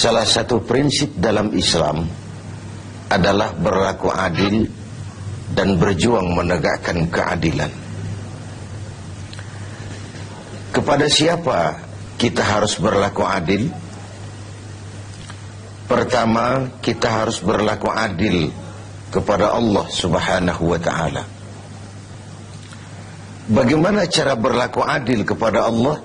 Salah satu prinsip dalam Islam adalah berlaku adil dan berjuang menegakkan keadilan. Kepada siapa kita harus berlaku adil? Pertama, kita harus berlaku adil kepada Allah Subhanahu wa ta'ala. Bagaimana cara berlaku adil kepada Allah?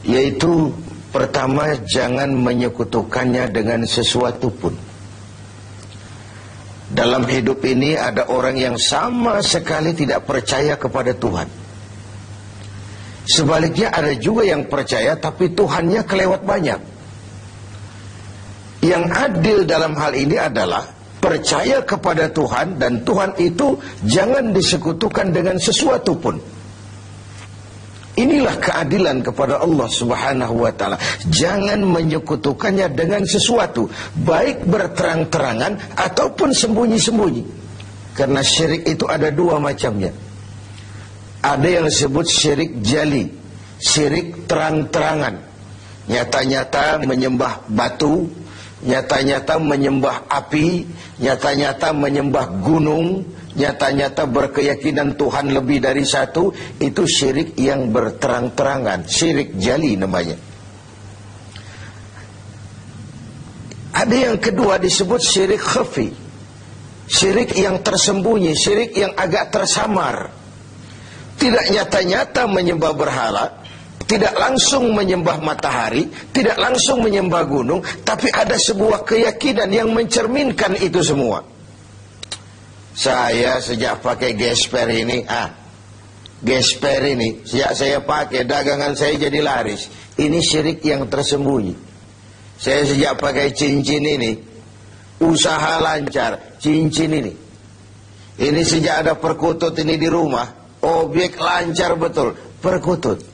Yaitu pertama, jangan menyekutukannya dengan sesuatu pun. Dalam hidup ini ada orang yang sama sekali tidak percaya kepada Tuhan. Sebaliknya ada juga yang percaya tapi Tuhannya kelewat banyak. Yang adil dalam hal ini adalah percaya kepada Tuhan, dan Tuhan itu jangan disekutukan dengan sesuatu pun. Inilah keadilan kepada Allah Subhanahu wa ta'ala. Jangan menyekutukannya dengan sesuatu, baik berterang-terangan ataupun sembunyi-sembunyi. Karena syirik itu ada dua macamnya. Ada yang disebut syirik jali, syirik terang-terangan. Nyata-nyata menyembah batu, nyata-nyata menyembah api, nyata-nyata menyembah gunung, nyata-nyata berkeyakinan Tuhan lebih dari satu. Itu syirik yang berterang-terangan, syirik jali namanya. Ada yang kedua disebut syirik khafi, syirik yang tersembunyi, syirik yang agak tersamar. Tidak nyata-nyata menyembah berhala, tidak langsung menyembah matahari, tidak langsung menyembah gunung, tapi ada sebuah keyakinan yang mencerminkan itu semua. Saya sejak pakai gesper ini, gesper ini sejak saya pakai, dagangan saya jadi laris. Ini syirik yang tersembunyi. Saya sejak pakai cincin ini, usaha lancar. Cincin ini sejak ada perkutut ini di rumah, objek lancar betul, perkutut.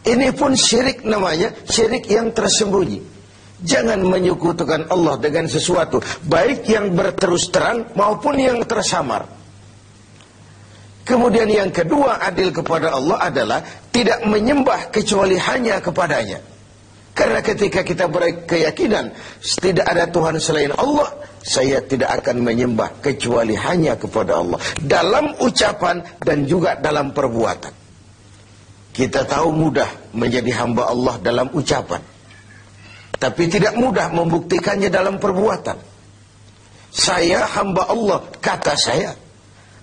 Ini pun syirik namanya, syirik yang tersembunyi. Jangan menyekutukan Allah dengan sesuatu, baik yang berterus terang maupun yang tersamar. Kemudian yang kedua, adil kepada Allah adalah tidak menyembah kecuali hanya kepadanya. Karena ketika kita berkeyakinan tidak ada Tuhan selain Allah, saya tidak akan menyembah kecuali hanya kepada Allah, dalam ucapan dan juga dalam perbuatan. Kita tahu mudah menjadi hamba Allah dalam ucapan, tapi tidak mudah membuktikannya dalam perbuatan. Saya hamba Allah, kata saya.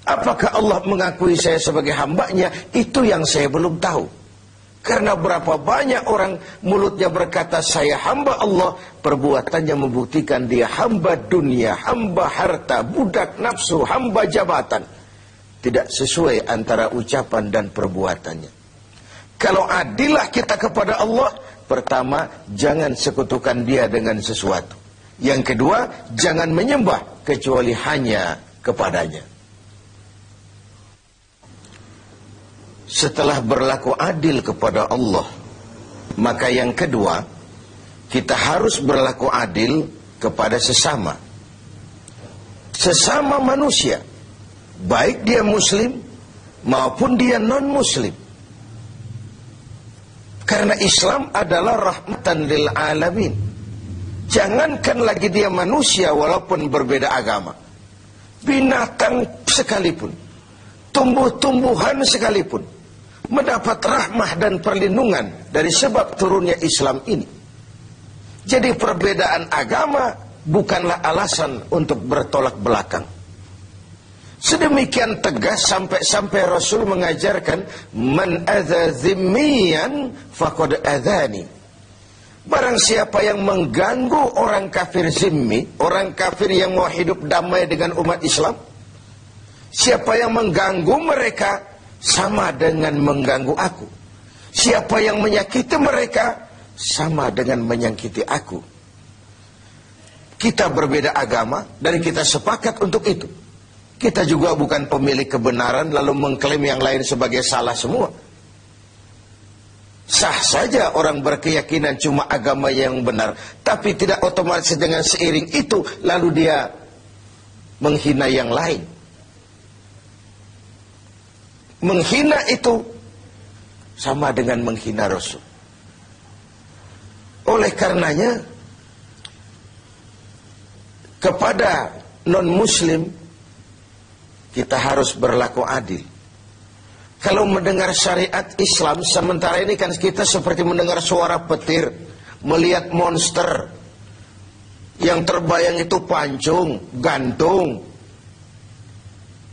Apakah Allah mengakui saya sebagai hambanya? Itu yang saya belum tahu. Karena berapa banyak orang mulutnya berkata saya hamba Allah, perbuatannya membuktikan dia hamba dunia, hamba harta, budak nafsu, hamba jabatan. Tidak sesuai antara ucapan dan perbuatannya. Kalau adillah kita kepada Allah, pertama, jangan sekutukan dia dengan sesuatu. Yang kedua, jangan menyembah kecuali hanya kepadanya. Setelah berlaku adil kepada Allah, maka yang kedua, kita harus berlaku adil kepada sesama. Sesama manusia, baik dia muslim maupun dia non-muslim. Karena Islam adalah rahmatan lil alamin. Jangankan lagi dia manusia walaupun berbeda agama, binatang sekalipun, tumbuh-tumbuhan sekalipun mendapat rahmah dan perlindungan dari sebab turunnya Islam ini. Jadi perbedaan agama bukanlah alasan untuk bertolak belakang. Sedemikian tegas sampai Rasul mengajarkan, man adza zimmiyan faqad adzani. Barang siapa yang mengganggu orang kafir zimmi, orang kafir yang mau hidup damai dengan umat Islam, siapa yang mengganggu mereka sama dengan mengganggu aku. Siapa yang menyakiti mereka sama dengan menyakiti aku. Kita berbeda agama dan kita sepakat untuk itu. Kita juga bukan pemilik kebenaran lalu mengklaim yang lain sebagai salah semua. Sah saja orang berkeyakinan cuma agama yang benar, tapi tidak otomatis dengan seiring itu lalu dia menghina yang lain. Menghina itu sama dengan menghina Rasul. Oleh karenanya, kepada non-muslim kita harus berlaku adil. Kalau mendengar syariat Islam, sementara ini kan kita seperti mendengar suara petir, melihat monster. Yang terbayang itu pancung, gantung,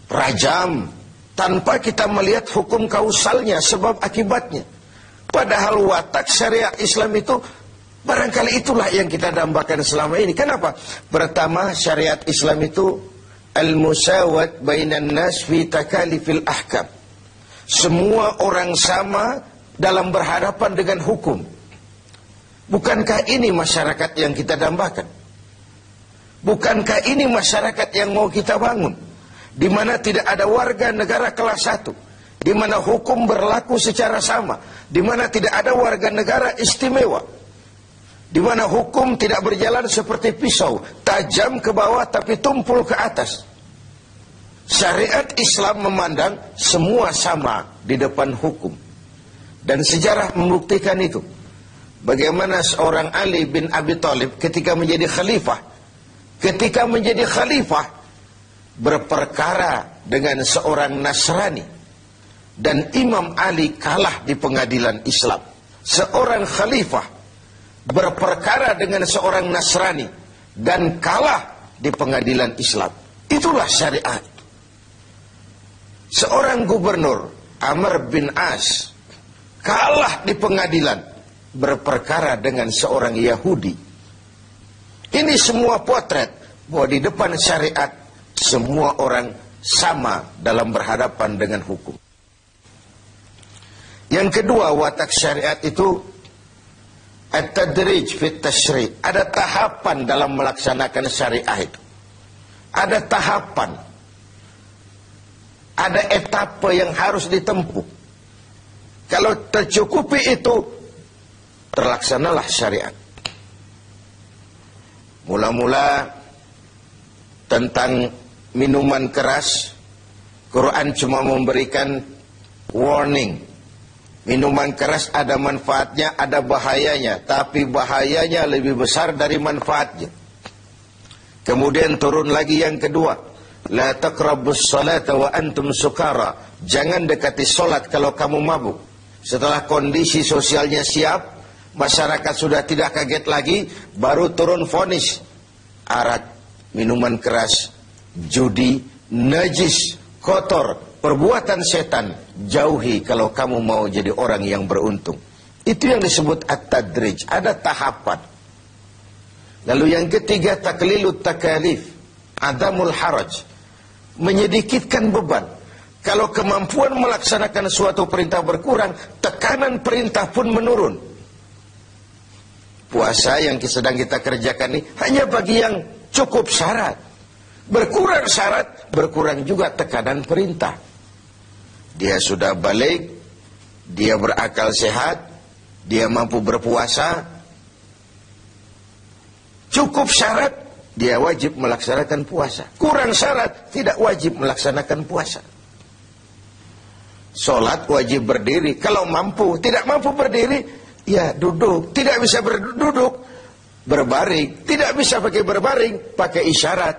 rajam, tanpa kita melihat hukum kausalnya, sebab akibatnya. Padahal watak syariat Islam itu, barangkali itulah yang kita dambakan selama ini. Kenapa? Pertama, syariat Islam itu al-musawat bainan nas fi takalifil ahkam. Semua orang sama dalam berhadapan dengan hukum. Bukankah ini masyarakat yang kita dambakan? Bukankah ini masyarakat yang mau kita bangun? Di mana tidak ada warga negara kelas 1, di mana hukum berlaku secara sama, di mana tidak ada warga negara istimewa, di mana hukum tidak berjalan seperti pisau, tajam ke bawah tapi tumpul ke atas. Syariat Islam memandang semua sama di depan hukum. Dan sejarah membuktikan itu. Bagaimana seorang Ali bin Abi Thalib ketika menjadi khalifah, berperkara dengan seorang Nasrani, dan Imam Ali kalah di pengadilan Islam. Seorang khalifah berperkara dengan seorang Nasrani dan kalah di pengadilan Islam. Itulah syariat. Seorang gubernur, Amr bin As, kalah di pengadilan berperkara dengan seorang Yahudi. Ini semua potret bahwa di depan syariat semua orang sama dalam berhadapan dengan hukum. Yang kedua, watak syariat itu at-tadrij fit tashri'. Ada tahapan dalam melaksanakan syariah itu. Ada tahapan. Ada etapa yang harus ditempuh. Kalau tercukupi itu, terlaksanalah syariat. Mula-mula tentang minuman keras, Quran cuma memberikan warning. Minuman keras ada manfaatnya, ada bahayanya, tapi bahayanya lebih besar dari manfaatnya. Kemudian turun lagi yang kedua, la taqrabus salata wa antum sukara. Jangan dekati solat kalau kamu mabuk. Setelah kondisi sosialnya siap, masyarakat sudah tidak kaget lagi, baru turun vonis. Arak, minuman keras, judi, najis, kotor, perbuatan setan, jauhi kalau kamu mau jadi orang yang beruntung. Itu yang disebut at-tadrij, ada tahapan. Lalu yang ketiga, taklilut takalif, adamul haraj, menyedikitkan beban. Kalau kemampuan melaksanakan suatu perintah berkurang, tekanan perintah pun menurun. Puasa yang sedang kita kerjakan ini hanya bagi yang cukup syarat. Berkurang syarat, berkurang juga tekanan perintah. Dia sudah balik, dia berakal sehat, dia mampu berpuasa. Cukup syarat, dia wajib melaksanakan puasa. Kurang syarat, tidak wajib melaksanakan puasa. Sholat wajib berdiri. Kalau mampu, tidak mampu berdiri, ya duduk. Tidak bisa berduduk, berbaring. Tidak bisa pakai berbaring, pakai isyarat.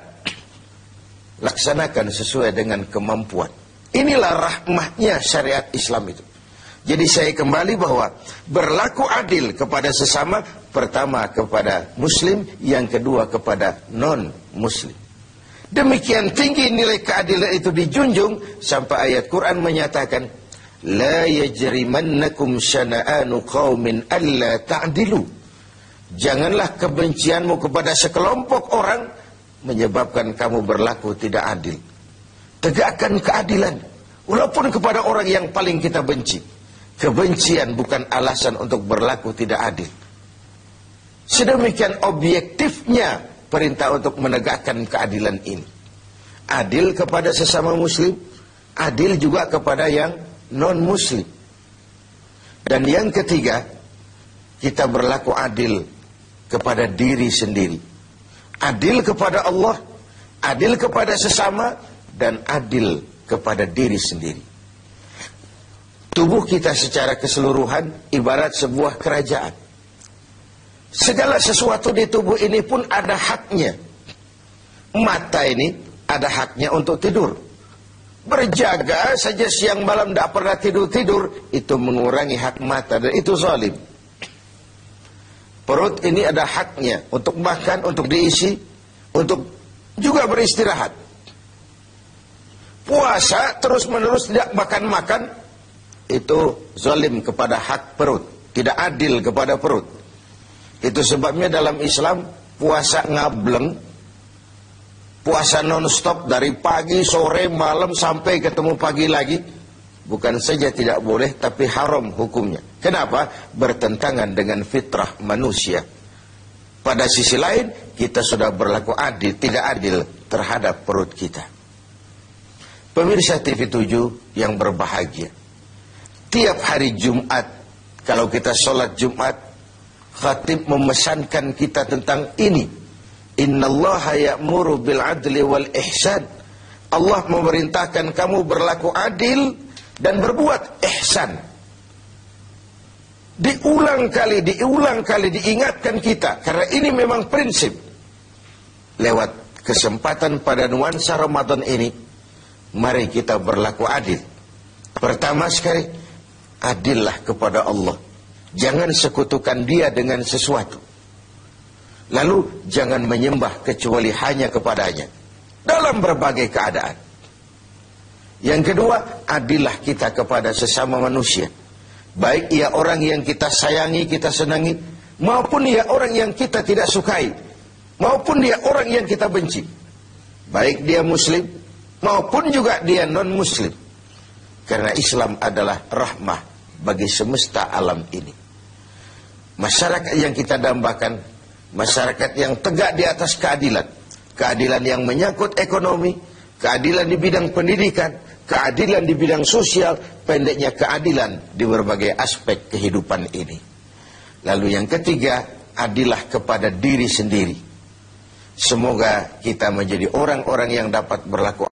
Laksanakan sesuai dengan kemampuan. Inilah rahmatnya syariat Islam itu. Jadi saya kembali bahwa berlaku adil kepada sesama, pertama kepada muslim, yang kedua kepada non-muslim. Demikian tinggi nilai keadilan itu dijunjung sampai ayat Quran menyatakan, la yajrimannakum syana'anu qaumin alla ta'dilu. Janganlah kebencianmu kepada sekelompok orang menyebabkan kamu berlaku tidak adil. Tegakkan keadilan walaupun kepada orang yang paling kita benci. Kebencian bukan alasan untuk berlaku tidak adil. Sedemikian objektifnya perintah untuk menegakkan keadilan ini. Adil kepada sesama muslim, adil juga kepada yang non-muslim. Dan yang ketiga, kita berlaku adil kepada diri sendiri. Adil kepada Allah, adil kepada sesama, dan adil kepada diri sendiri. Tubuh kita secara keseluruhan ibarat sebuah kerajaan. Segala sesuatu di tubuh ini pun ada haknya. Mata ini ada haknya untuk tidur. Berjaga saja siang malam tidak pernah tidur-tidur, itu mengurangi hak mata dan itu zalim. Perut ini ada haknya untuk makan, untuk diisi, untuk juga beristirahat. Puasa terus-menerus tidak makan-makan, itu zalim kepada hak perut, tidak adil kepada perut. Itu sebabnya dalam Islam puasa ngableng, puasa non-stop dari pagi, sore, malam sampai ketemu pagi lagi, bukan saja tidak boleh, tapi haram hukumnya. Kenapa? Bertentangan dengan fitrah manusia. Pada sisi lain, kita sudah berlaku adil, tidak adil terhadap perut kita. Pemirsa TV 7 yang berbahagia, tiap hari Jumat, kalau kita sholat Jumat, khatib memesankan kita tentang ini. Innallaha ya'muru bil adli wal ihsan. Allah memerintahkan kamu berlaku adil dan berbuat ihsan. Diulang kali diingatkan kita, karena ini memang prinsip. Lewat kesempatan pada nuansa Ramadan ini, mari kita berlaku adil. Pertama sekali, adillah kepada Allah. Jangan sekutukan Dia dengan sesuatu. Lalu jangan menyembah kecuali hanya kepadanya dalam berbagai keadaan. Yang kedua, adillah kita kepada sesama manusia. Baik ia orang yang kita sayangi, kita senangi, maupun ia orang yang kita tidak sukai, maupun dia orang yang kita benci. Baik dia muslim, maupun juga dia non-muslim. Karena Islam adalah rahmah bagi semesta alam ini. Masyarakat yang kita dambakan, masyarakat yang tegak di atas keadilan. Keadilan yang menyangkut ekonomi, keadilan di bidang pendidikan, keadilan di bidang sosial, pendeknya keadilan di berbagai aspek kehidupan ini. Lalu yang ketiga, adillah kepada diri sendiri. Semoga kita menjadi orang-orang yang dapat berlaku